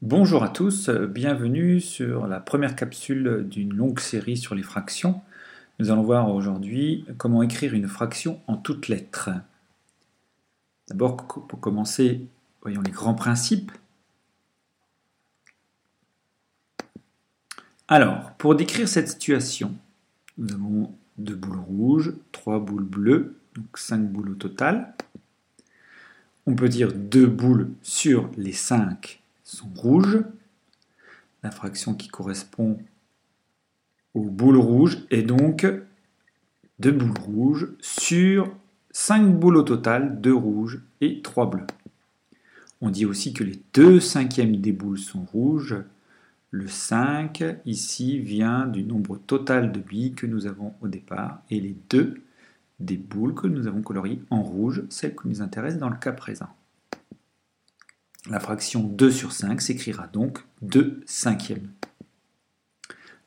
Bonjour à tous, bienvenue sur la première capsule d'une longue série sur les fractions. Nous allons voir aujourd'hui comment écrire une fraction en toutes lettres. D'abord, pour commencer, voyons les grands principes. Alors, pour décrire cette situation, nous avons 2 boules rouges, 3 boules bleues, donc 5 boules au total. On peut dire 2 boules sur les 5 sont rouges. La fraction qui correspond aux boules rouges est donc 2 boules rouges sur 5 boules au total, 2 rouges et 3 bleus. On dit aussi que les 2/5 des boules sont rouges. Le 5 ici vient du nombre total de billes que nous avons au départ et les 2 des boules que nous avons coloriées en rouge, celles qui nous intéressent dans le cas présent. La fraction 2 sur 5 s'écrira donc 2/5.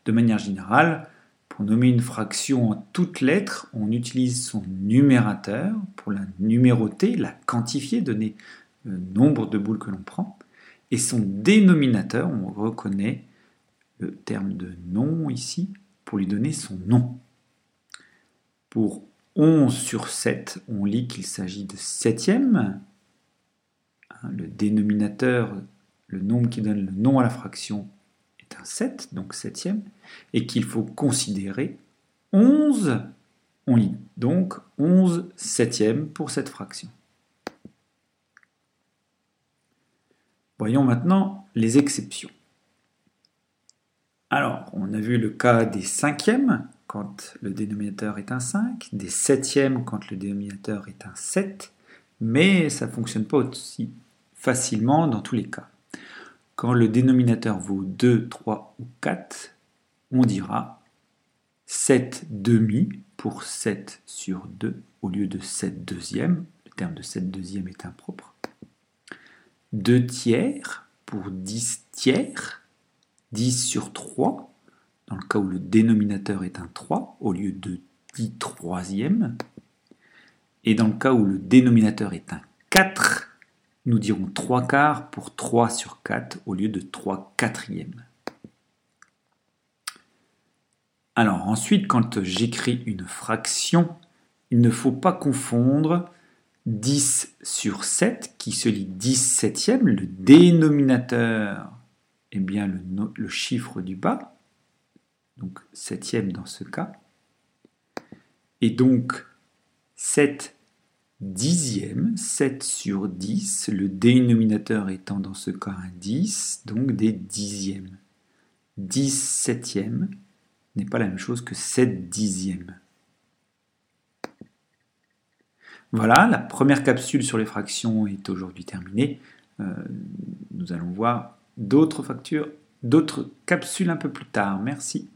De manière générale, pour nommer une fraction en toutes lettres, on utilise son numérateur pour la numéroter, la quantifier, donner le nombre de boules que l'on prend. Et son dénominateur, on reconnaît le terme de nom ici, pour lui donner son nom. Pour 11 sur 7, on lit qu'il s'agit de septième. Le dénominateur, le nombre qui donne le nom à la fraction, est un 7, donc septième, et qu'il faut considérer 11, on lit donc 11 septièmes pour cette fraction. Voyons maintenant les exceptions. Alors, on a vu le cas des cinquièmes, quand le dénominateur est un 5, des septièmes quand le dénominateur est un 7, mais ça ne fonctionne pas aussi facilement dans tous les cas. Quand le dénominateur vaut 2, 3 ou 4, on dira 7 demi pour 7 sur 2 au lieu de 7 deuxièmes. Le terme de 7 deuxièmes est impropre. 2 tiers pour 10 tiers. 10 sur 3, dans le cas où le dénominateur est un 3 au lieu de 10 troisièmes. Et dans le cas où le dénominateur est un 4, nous dirons 3 quarts pour 3 sur 4 au lieu de 3 quatrièmes. Alors ensuite, quand j'écris une fraction, il ne faut pas confondre 10 sur 7 qui se lit 10 septièmes, le dénominateur est bien le chiffre du bas, donc septième dans ce cas, et donc 7 dixièmes, 7 sur 10, le dénominateur étant dans ce cas un 10, donc des dixièmes. 10 septièmes n'est pas la même chose que 7 dixièmes. Voilà, la première capsule sur les fractions est aujourd'hui terminée. Nous allons voir d'autres capsules un peu plus tard. Merci.